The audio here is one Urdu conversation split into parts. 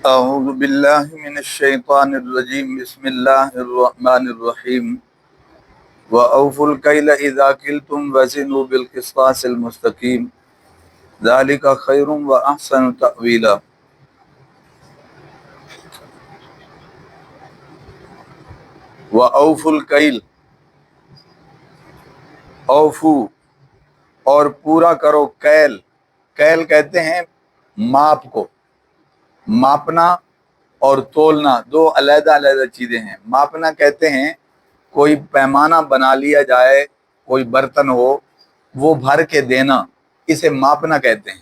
اعوذ باللہ من الشیطان الرجیم بسم اللہ الرحمن الرحیم وَأَوْفُوا الْكَيْلَ إِذَا كِلْتُمْ وَزِنُوا بِالْقِسْطَاسِ الْمُسْتَقِيمِ ذَلِكَ خَيْرٌ وَأَحْسَنُ تَأْوِيلًا۔ وَأَوْفُوا الْكَيْلَ، اوفو اور پورا کرو کیل۔ کیل کہتے ہیں ماپ کو، ماپنا اور تولنا دو علیحدہ علیحدہ چیزیں ہیں۔ ماپنا کہتے ہیں کوئی پیمانہ بنا لیا جائے، کوئی برتن ہو وہ بھر کے دینا، اسے ماپنا کہتے ہیں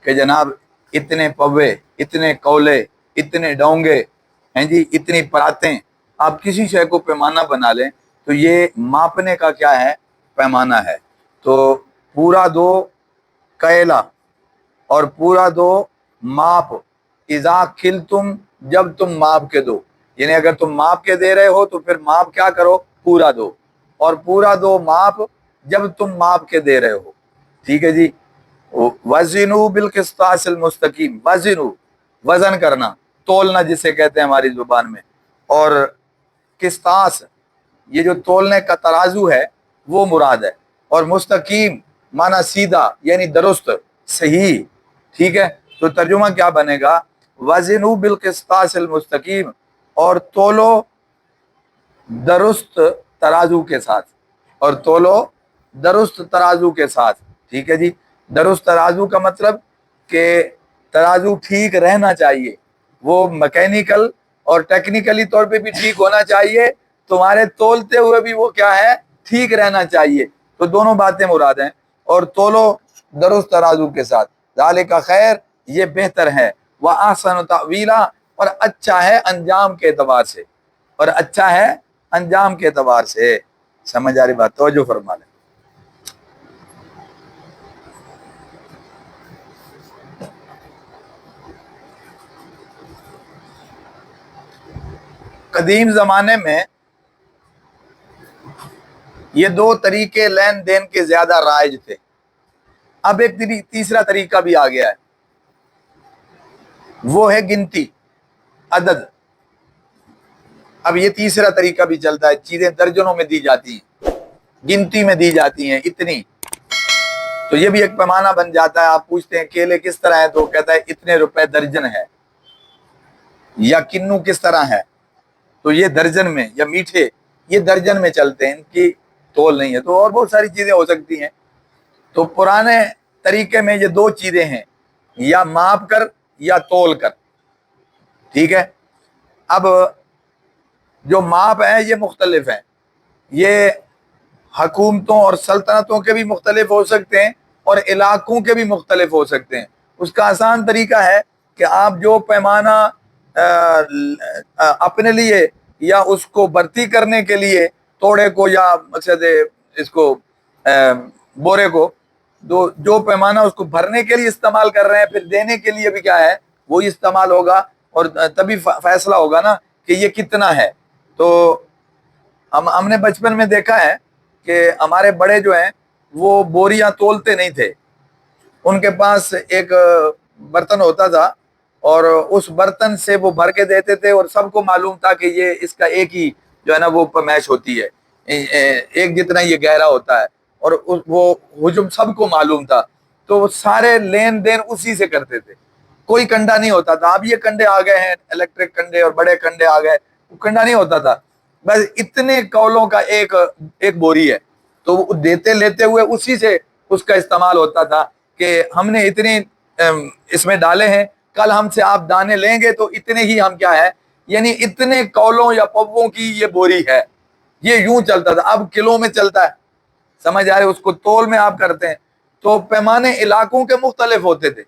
کہ جناب اتنے پوے، اتنے کولے، اتنے ڈونگے ہیں جی، اتنی پراتیں۔ آپ کسی شے کو پیمانہ بنا لیں تو یہ ماپنے کا کیا ہے؟ پیمانہ ہے۔ تو پورا دو کیلا اور پورا دو ماپ، اذا کلتم جب تم ماپ کے دو، یعنی اگر تم ماپ کے دے رہے ہو تو پھر ماپ کیا کرو؟ پورا دو، اور پورا دو ماپ جب تم ماپ کے دے رہے ہو، ٹھیک ہے جی۔ وزنوا بالقسطاس المستقیم، وزنوا وزن کرنا، تولنا جسے کہتے ہیں ہماری زبان میں، اور قسطاس یہ جو تولنے کا ترازو ہے وہ مراد ہے، اور مستقیم معنی سیدھا یعنی درست، صحیح، ٹھیک ہے۔ تو ترجمہ کیا بنے گا؟ وزنوا بالقسطاس المستقیم، اور تولو درست ترازو کے ساتھ، اور تولو درست ترازو کے ساتھ، ٹھیک ہے جی۔ درست ترازو کا مطلب کہ ترازو ٹھیک رہنا چاہیے، وہ میکینیکل اور ٹیکنیکلی طور پہ بھی ٹھیک ہونا چاہیے، تمہارے تولتے ہوئے بھی وہ کیا ہے؟ ٹھیک رہنا چاہیے۔ تو دونوں باتیں مراد ہیں، اور تولو درست ترازو کے ساتھ، ذالک خیر یہ بہتر ہے، وَأَحْسَنُ تَأْوِيلًا اور اچھا ہے انجام کے اعتبار سے، اور اچھا ہے انجام کے اعتبار سے۔ سمجھ آ رہی بات؟ توجہ فرما لیں۔ قدیم زمانے میں یہ دو طریقے لین دین کے زیادہ رائج تھے، اب ایک تیسرا طریقہ بھی آ گیا ہے، وہ ہے گنتی، عدد۔ اب یہ تیسرا طریقہ بھی چلتا ہے، چیزیں درجنوں میں دی جاتی ہیں، گنتی میں دی جاتی ہیں، اتنی۔ تو یہ بھی ایک پیمانہ بن جاتا ہے۔ آپ پوچھتے ہیں کیلے کس طرح ہے، تو کہتا ہے اتنے روپے درجن ہے، یا کنو کس طرح ہے تو یہ درجن میں، یا میٹھے یہ درجن میں چلتے ہیں، ان کی تول نہیں ہے۔ تو اور بہت ساری چیزیں ہو سکتی ہیں۔ تو پرانے طریقے میں یہ دو چیزیں ہیں، یا ماپ کر یا تول کر، ٹھیک ہے۔ اب جو ماپ ہیں یہ مختلف ہیں، یہ حکومتوں اور سلطنتوں کے بھی مختلف ہو سکتے ہیں اور علاقوں کے بھی مختلف ہو سکتے ہیں۔ اس کا آسان طریقہ ہے کہ آپ جو پیمانہ اپنے لیے یا اس کو بھرتی کرنے کے لیے توڑے کو، یا مقصد اس کو بورے کو، جو پیمانہ اس کو بھرنے کے لیے استعمال کر رہے ہیں، پھر دینے کے لیے بھی کیا ہے؟ وہی استعمال ہوگا، اور تبھی فیصلہ ہوگا نا کہ یہ کتنا ہے۔ تو ہم نے بچپن میں دیکھا ہے کہ ہمارے بڑے جو ہیں وہ بوریاں تولتے نہیں تھے، ان کے پاس ایک برتن ہوتا تھا، اور اس برتن سے وہ بھر کے دیتے تھے، اور سب کو معلوم تھا کہ یہ اس کا ایک ہی جو ہے نا وہ پیمائش ہوتی ہے، ایک جتنا یہ گہرا ہوتا ہے، اور وہ حجم سب کو معلوم تھا۔ تو وہ سارے لین دین اسی سے کرتے تھے، کوئی کنڈا نہیں ہوتا تھا۔ اب یہ کنڈے آ گئے ہیں، الیکٹرک کنڈے اور بڑے کنڈے آ گئے، وہ کنڈا نہیں ہوتا تھا، بس اتنے کولوں کا ایک بوری ہے، تو وہ دیتے لیتے ہوئے اسی سے اس کا استعمال ہوتا تھا کہ ہم نے اتنے اس میں ڈالے ہیں، کل ہم سے آپ دانے لیں گے تو اتنے ہی ہم کیا ہے، یعنی اتنے کولوں یا پووں کی یہ بوری ہے۔ یہ یوں چلتا تھا، اب کلو میں چلتا ہے، سمجھ آ رہے؟ اس کو تول میں آپ کرتے ہیں۔ تو پیمانے علاقوں کے مختلف ہوتے تھے،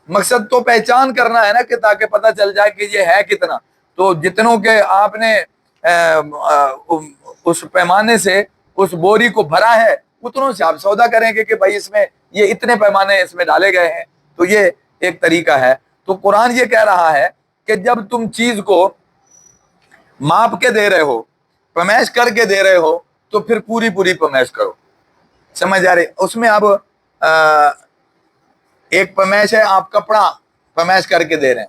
مقصد تو پہچان کرنا ہے نا، کہ تاکہ پتہ چل جائے کہ یہ ہے کتنا۔ تو جتنوں کے آپ نے اس پیمانے سے اس بوری کو بھرا ہے، اتنوں سے آپ سودا کریں گے کہ بھائی اس میں یہ اتنے پیمانے اس میں ڈالے گئے ہیں۔ تو یہ ایک طریقہ ہے۔ تو قرآن یہ کہہ رہا ہے کہ جب تم چیز کو ماپ کے دے رہے ہو، پیمائش کر کے دے رہے ہو، تو پھر پوری پیمائش کرو۔ سمجھ آ رہی؟ اس میں اب ایک پیمائش ہے، آپ کپڑا پیمائش کر کے دے رہے ہیں،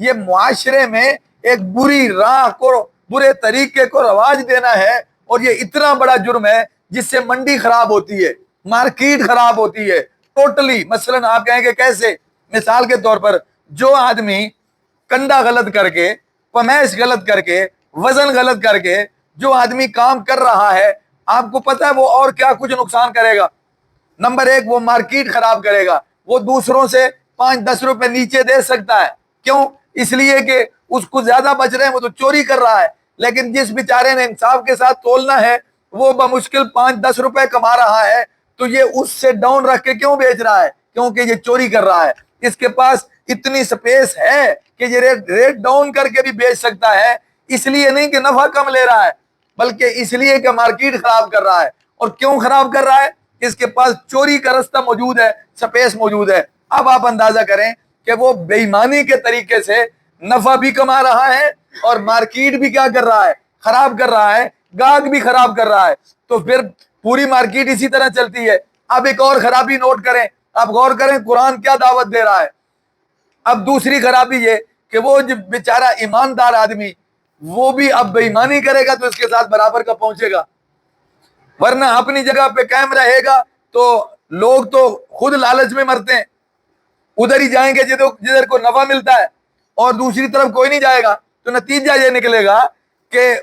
یہ معاشرے میں ایک بری راہ کو، برے طریقے کو رواج دینا ہے، اور یہ اتنا بڑا جرم ہے جس سے منڈی خراب ہوتی ہے، مارکیٹ خراب ہوتی ہے ٹوٹلی. مثلا آپ کہیں کہ کیسے؟ مثال کے طور پر جو آدمی کنڈا غلط کر کے، پمیش غلط کر کے، وزن غلط کر کے جو آدمی کام کر رہا ہے، آپ کو پتا ہے وہ اور کیا کچھ نقصان کرے گا؟ نمبر ایک، وہ مارکیٹ خراب کرے گا، وہ دوسروں سے 5-10 روپے نیچے دے سکتا ہے. کیوں؟ اس لیے کہ اس کو زیادہ بچ رہے ہیں، وہ تو چوری کر رہا ہے. لیکن جس بیچارے نے انصاف کے ساتھ تولنا ہے، وہ بمشکل 5-10 روپے کما رہا ہے، تو یہ اس سے ڈاؤن رکھ کے کیوں بیچ رہا ہے؟ کیونکہ یہ چوری کر رہا ہے. اس کے پاس اتنی سپیس ہے کہ یہ ریٹ ڈاؤن کر کے بھی بیچ سکتا ہے. اس لیے نہیں کہ نفع کم لے رہا ہے، بلکہ اس لیے کہ مارکیٹ خراب کر رہا ہے. اور کیوں خراب کر رہا ہے؟ اس کے پاس چوری کا راستہ موجود ہے، سپیس موجود ہے. اب آپ اندازہ کریں کہ وہ بے ایمانی کے طریقے سے نفع بھی کما رہا ہے اور مارکیٹ بھی کیا کر رہا ہے؟ خراب کر رہا ہے، گاہک بھی خراب کر رہا ہے. تو پھر پوری مارکیٹ اسی طرح چلتی ہے. اب ایک اور خرابی نوٹ کریں، آپ غور کریں قرآن کیا دعوت دے رہا ہے. اب دوسری خرابی یہ کہ وہ جو بیچارہ ایماندار آدمی، وہ بھی اب بے ایمانی کرے گا تو اس کے ساتھ برابر کا پہنچے گا، ورنہ اپنی جگہ پہ قائم رہے گا تو لوگ تو خود لالچ میں مرتے ہیں، ادھر ہی جائیں گے جدھر کو نفع ملتا ہے، اور دوسری طرف کوئی نہیں جائے گا. تو نتیجہ یہ نکلے گا کہ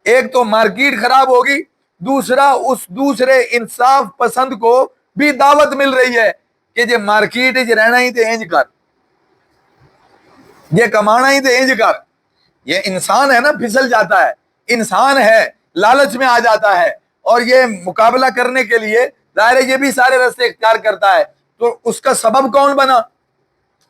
ایک تو مارکیٹ خراب ہوگی، دوسرا اس دوسرے انصاف پسند کو بھی دعوت مل رہی ہے کہ یہ مارکیٹ رہنا ہی تے انج کر، یہ کمانا ہی تے انج کر. یہ انسان ہے نا، پھسل جاتا ہے، انسان ہے، لالچ میں آ جاتا ہے، اور یہ مقابلہ کرنے کے لیے ظاہر ہے یہ بھی سارے راستے اختیار کرتا ہے. تو اس کا سبب کون بنا؟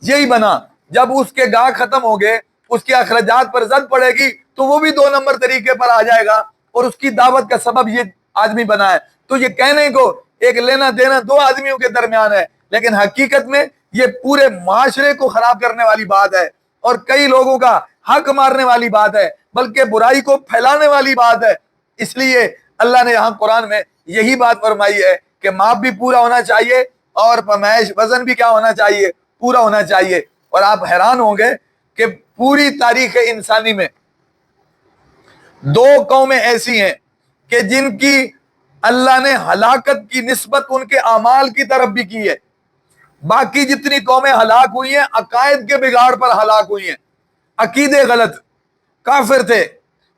یہی بنا. جب اس کے گاہ ختم ہو گئے، اس کے اخراجات پر زد پڑے گی، تو وہ بھی 2 نمبر طریقے پر آ جائے گا، اور اس کی دعوت کا سبب یہ آدمی بنا ہے. تو یہ کہنے کو ایک لینا دینا 2 آدمیوں کے درمیان ہے، لیکن حقیقت میں یہ پورے معاشرے کو خراب کرنے والی بات ہے، اور کئی لوگوں کا حق مارنے والی بات ہے، بلکہ برائی کو پھیلانے والی بات ہے. اس لیے اللہ نے یہاں قرآن میں یہی بات فرمائی ہے کہ ماپ بھی پورا ہونا چاہیے، اور پیمائش وزن بھی کیا ہونا چاہیے؟ پورا ہونا چاہیے. اور آپ حیران ہوں گے کہ پوری تاریخ انسانی میں 2 قومیں ایسی ہیں کہ جن کی اللہ نے ہلاکت کی نسبت ان کے اعمال کی طرف بھی کی ہے. باقی جتنی قومیں ہلاک ہوئی ہیں عقائد کے بگاڑ پر ہلاک ہوئی ہیں. عقیدے غلط، کافر تھے،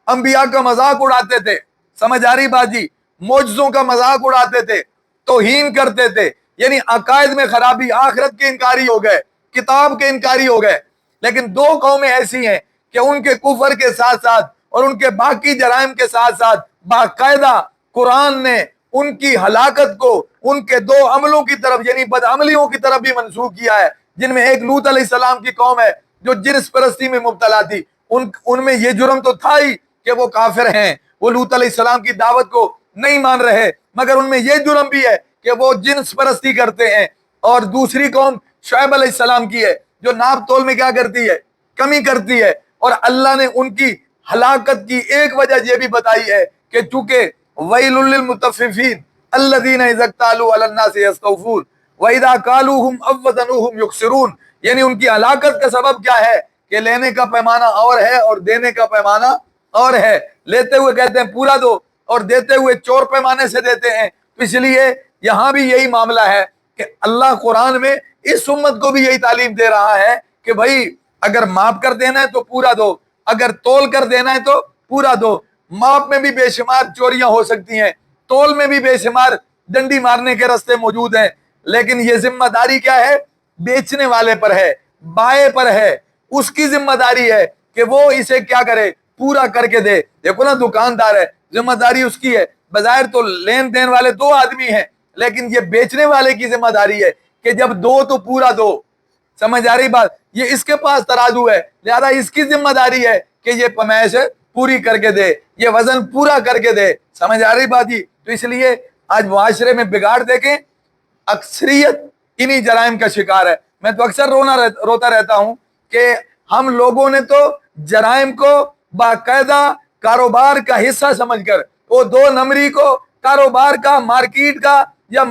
انبیاء کا مذاق اڑاتے تھے، سمجھ آ رہی بات جی؟ معجزوں کا مذاق اڑاتے تھے، توہین کرتے تھے، یعنی عقائد میں خرابی، آخرت کے انکاری ہو گئے، کتاب کے انکاری ہو گئے. لیکن 2 قومیں ایسی ہیں کہ ان کے کفر کے ساتھ ساتھ اور ان کے باقی جرائم کے ساتھ ساتھ باقاعدہ قرآن نے ان کی ہلاکت کو ان کے 2 عملوں کی طرف یعنی بدعملیوں کی طرف بھی منسوخ کیا ہے. جن میں ایک لوط علیہ السلام کی قوم ہے جو جنس پرستی میں مبتلا تھی. ان میں یہ جرم تو تھا ہی کہ وہ کافر ہیں، وہ لوط علیہ السلام کی دعوت کو نہیں مان رہے، مگر ان میں یہ جرم بھی ہے کہ وہ جنس پرستی کرتے ہیں. اور دوسری قوم شعیب علیہ السلام کی ہے جو ناپ تول میں کیا کرتی ہے؟ کمی کرتی ہے. اور اللہ نے ان کی ہلاکت کی ایک وجہ یہ بھی بتائی ہے کہ چونکہ ویل للمطففین الذین اذا اکتالوا علی الناس یستوفون واذا کالوہم او وزنوہم یخسرون، یعنی ان کی ہلاکت کا سبب کیا ہے کہ لینے کا پیمانہ اور ہے اور دینے کا پیمانہ اور ہے. لیتے ہوئے کہتے ہیں پورا دو، اور دیتے ہوئے چور پیمانے سے دیتے ہیں. تو اس لیے یہاں بھی یہی معاملہ ہے کہ اللہ قرآن میں اس امت کو بھی یہی تعلیم دے رہا ہے کہ بھائی اگر ماپ کر دینا ہے تو پورا دو، اگر تول کر دینا ہے تو پورا دو. ماپ میں بھی بے شمار چوریاں ہو سکتی ہیں، تول میں بھی بے شمار ڈنڈی مارنے کے راستے موجود ہیں، لیکن یہ ذمہ داری کیا ہے؟ بیچنے والے پر ہے، بائے پر ہے. اس کی ذمہ داری ہے کہ وہ اسے کیا کرے؟ پورا کر کے دے. دیکھو نا، دکاندار ہے، ذمہ داری اس کی ہے. بظاہر تو لین دین والے 2 آدمی ہیں، لیکن یہ بیچنے والے کی ذمہ داری ہے کہ جب دو تو پورا دو. سمجھ آ رہی بات؟ یہ اس کے پاس ترازو ہے، لہذا اس کی ذمہ داری ہے کہ یہ پیمائش پوری کر کے دے، یہ وزن پورا کر کے دے. سمجھ آ رہی بات جی؟ تو اس لیے آج معاشرے میں بگاڑ دیکھیں، اکثریت انہی جرائم کا شکار ہے. میں تو اکثر روتا رہتا ہوں کہ ہم لوگوں نے تو جرائم کو باقاعدہ کاروبار کا حصہ سمجھ کر، وہ 2 نمبری کو کاروبار کا، مارکیٹ کا، یا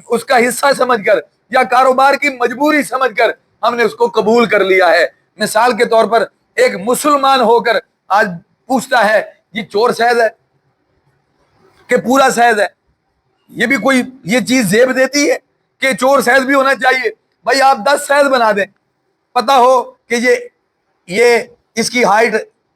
اس کا حصہ سمجھ کر، یا کاروبار کی مجبوری سمجھ کر ہم نے اس کو قبول کر لیا ہے. مثال کے طور پر ایک مسلمان ہو کر آج پوچھتا ہے یہ چور شہد ہے کہ پورا شہد ہے؟ یہ بھی کوئی یہ چیز زیب دیتی ہے کہ چور شہد بھی ہونا چاہیے؟ بھائی آپ 10 شہد بنا دیں، پتا ہو کہ یہ اس کی ہائٹ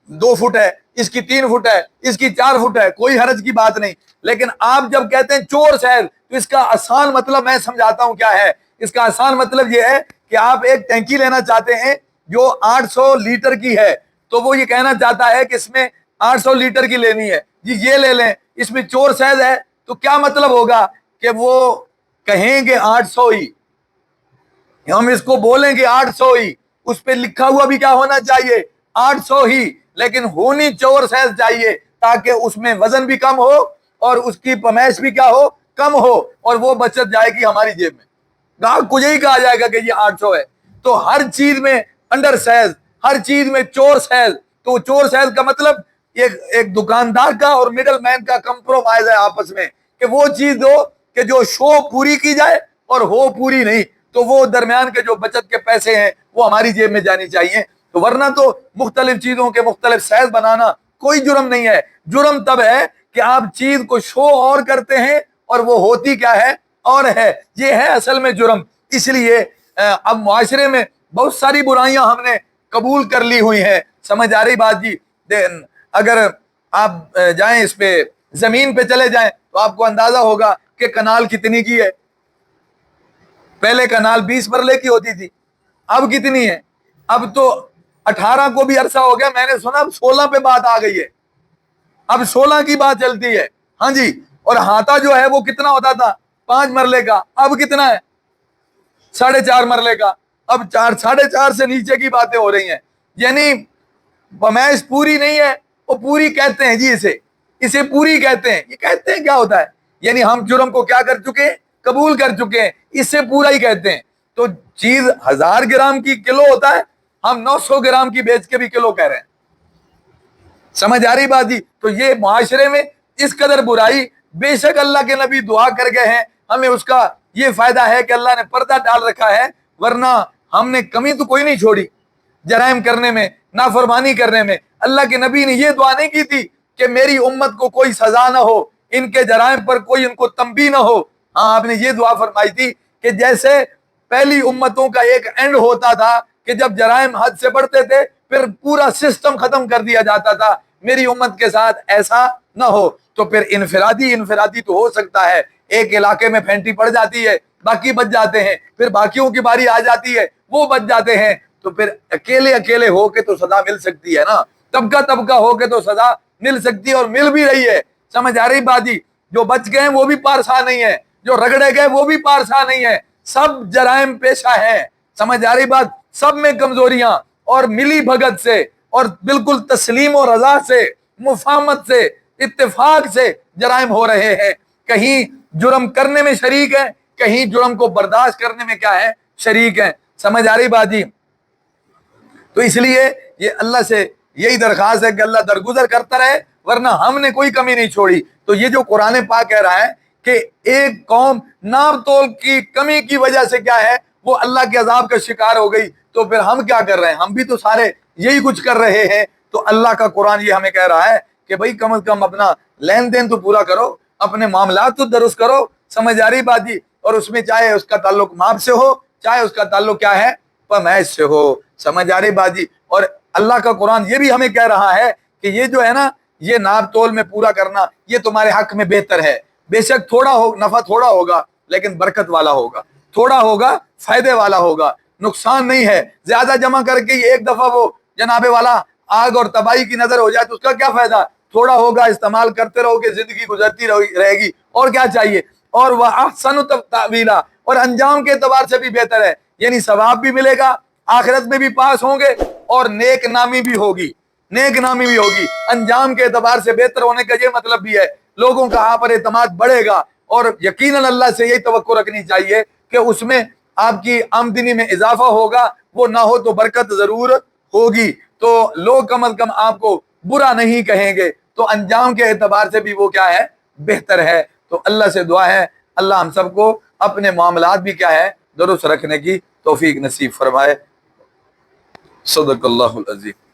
2 فٹ ہے، اس کی 3 فٹ ہے، اس کی 4 فٹ ہے، کوئی حرج کی بات نہیں. لیکن آپ جب کہتے ہیں چور شہد تو اس کا آسان مطلب میں سمجھاتا ہوں کیا ہے. اس کا آسان مطلب یہ ہے کہ آپ ایک ٹینکی لینا چاہتے ہیں جو 800 لیٹر کی ہے، تو وہ یہ کہنا چاہتا ہے کہ اس میں 800 لیٹر کی لینی ہے، جی یہ لے لیں، اس میں چور شہد ہے. تو کیا مطلب ہوگا کہ وہ کہیں گے 800 ہی، ہم اس کو بولیں گے 800 ہی، اس پہ لکھا ہوا بھی کیا ہونا چاہیے؟ 800 ہی، لیکن ہونی چور شہد چاہیے تاکہ اس میں وزن بھی کم ہو اور اس کی پیمائش بھی کیا ہو؟ کم ہو، اور وہ بچت جائے گی ہماری جیب میں. گاہک کو یہی کہا جائے گا کہ یہ 800 ہے. تو ہر چیز میں انڈر سیز، ہر چیز میں چور سیز. تو چور سیز کا مطلب ایک دکاندار کا اور مڈل مین کا کمپرومائز ہے آپس میں، کہ وہ چیز دو کہ جو شو پوری کی جائے اور ہو پوری نہیں. تو وہ درمیان کے جو بچت کے پیسے ہیں وہ ہماری جیب میں جانی چاہیے. تو ورنہ تو مختلف چیزوں کے مختلف سیز بنانا کوئی جرم نہیں ہے. جرم تب ہے کہ آپ چیز کو شو اور کرتے ہیں اور وہ ہوتی کیا ہے؟ اور ہے. یہ ہے اصل میں جرم. اس لیے اب معاشرے میں بہت ساری برائیاں ہم نے قبول کر لی ہوئی ہیں. سمجھ آ رہی بات جی؟ اگر آپ جائیں اس پہ زمین پہ چلے جائیں تو آپ کو اندازہ ہوگا کہ کنال کتنی کی ہے. پہلے کنال 20 مرلے کی ہوتی تھی، اب کتنی ہے؟ اب تو 18 کو بھی عرصہ ہو گیا، میں نے سنا اب 16 پہ بات آ گئی ہے، اب 16 کی بات چلتی ہے. ہاں جی. اور ہاتھا جو ہے وہ کتنا ہوتا تھا؟ 5 مرلے کا، اب کتنا ہے؟ 4.5 مرلے کا. اب 4.5 سے نیچے کی باتیں ہو رہی ہیں. یعنی پیمائش پوری نہیں ہے، وہ پوری کہتے ہیں جی، اسے پوری کہتے ہیں. یہ کہتے ہیں کیا ہوتا ہے؟ یعنی ہم جرم کو کیا کر چکے ہیں؟ قبول کر چکے ہیں، اس سے پورا ہی کہتے ہیں. تو چیز 1000 گرام کی کلو ہوتا ہے، ہم 900 گرام کی بیچ کے بھی کلو کہہ رہے ہیں. سمجھ آ رہی بات جی؟ تو یہ معاشرے میں اس قدر برائی، بے شک اللہ کے نبی دعا کر گئے ہیں، ہمیں اس کا یہ فائدہ ہے کہ اللہ نے پردہ ڈال رکھا ہے، ورنہ ہم نے کمی تو کوئی نہیں چھوڑی جرائم کرنے میں، نافرمانی کرنے میں. اللہ کے نبی نے یہ دعا نہیں کی تھی کہ میری امت کو کوئی سزا نہ ہو، ان کے جرائم پر کوئی ان کو تنبیہ نہ ہو. ہاں، آپ نے یہ دعا فرمائی تھی کہ جیسے پہلی امتوں کا ایک اینڈ ہوتا تھا کہ جب جرائم حد سے بڑھتے تھے پھر پورا سسٹم ختم کر دیا جاتا تھا، میری امت کے ساتھ ایسا نہ ہو. تو پھر انفرادی تو ہو سکتا ہے، ایک علاقے میں پھینٹی پڑ جاتی ہے، باقی بچ جاتے ہیں، پھر باقیوں کی باری آ جاتی ہے، وہ بچ جاتے ہیں. تو پھر اکیلے ہو کے تو سزا مل سکتی ہے نا، طبقہ ہو کے تو سزا مل سکتی ہے، اور مل بھی رہی ہے. سمجھ آ رہی بات جی؟ جو بچ گئے وہ بھی پارسا نہیں ہے، جو رگڑے گئے وہ بھی پارسا نہیں ہے، سب جرائم پیشہ ہیں. سمجھ آ رہی بات؟ سب میں کمزوریاں، اور ملی بھگت سے اور بالکل تسلیم و رضا سے، مفاہمت سے، اتفاق سے جرائم ہو رہے ہیں. کہیں جرم کرنے میں شریک ہیں، کہیں جرم کو برداشت کرنے میں کیا ہے؟ شریک ہیں. سمجھ آ رہی بات جی؟ تو اس لیے یہ اللہ سے یہی درخواست ہے کہ اللہ درگزر کرتا رہے، ورنہ ہم نے کوئی کمی نہیں چھوڑی. تو یہ جو قرآن پاک کہہ رہا ہے کہ ایک قوم ناپ تول کی کمی کی وجہ سے کیا ہے؟ وہ اللہ کے عذاب کا شکار ہو گئی. تو پھر ہم کیا کر رہے ہیں؟ ہم بھی تو سارے یہی کچھ کر رہے ہیں. تو اللہ کا قرآن یہ ہمیں کہہ رہا ہے کہ بھائی کم از کم اپنا لین دین تو پورا کرو، اپنے معاملات تو درست کرو. سمجھ آ رہی بات جی؟ اور اس میں چاہے اس کا تعلق ماپ سے ہو، چاہے اس کا تعلق کیا ہے؟ پیمائش سے ہو. سمجھ آ رہی بات جی؟ اور اللہ کا قرآن یہ بھی ہمیں کہہ رہا ہے کہ یہ جو ہے نا، یہ ناپ تول میں پورا کرنا یہ تمہارے حق میں بہتر ہے. بے شک تھوڑا ہو، نفع تھوڑا ہوگا لیکن برکت والا ہوگا، تھوڑا ہوگا فائدے والا ہوگا، نقصان نہیں ہے. زیادہ جمع کر کے ایک دفعہ وہ جناب والا آگ اور تباہی کی نظر ہو جائے تو اس کا کیا فائدہ؟ تھوڑا ہوگا، استعمال کرتے رہو گے، زندگی گزرتی رہے گی، اور کیا چاہیے. اور وہ احسن تاویلا، اور انجام کے اعتبار سے بھی بہتر ہے. یعنی ثواب بھی ملے گا، آخرت میں بھی پاس ہوں گے، اور نیک نامی بھی ہوگی، نیک نامی بھی ہوگی. انجام کے اعتبار سے بہتر ہونے کا یہ مطلب بھی ہے لوگوں کا آپ پر اعتماد بڑھے گا. اور یقیناً اللہ سے یہی توقع رکھنی چاہیے کہ اس میں آپ کی آمدنی میں اضافہ ہوگا، وہ نہ ہو تو برکت ضرور ہوگی. تو لوگ کم از کم آپ کو برا نہیں کہیں گے، تو انجام کے اعتبار سے بھی وہ کیا ہے؟ بہتر ہے. تو اللہ سے دعا ہے اللہ ہم سب کو اپنے معاملات بھی کیا ہے؟ درست رکھنے کی توفیق نصیب فرمائے. صدق اللہ العظیم.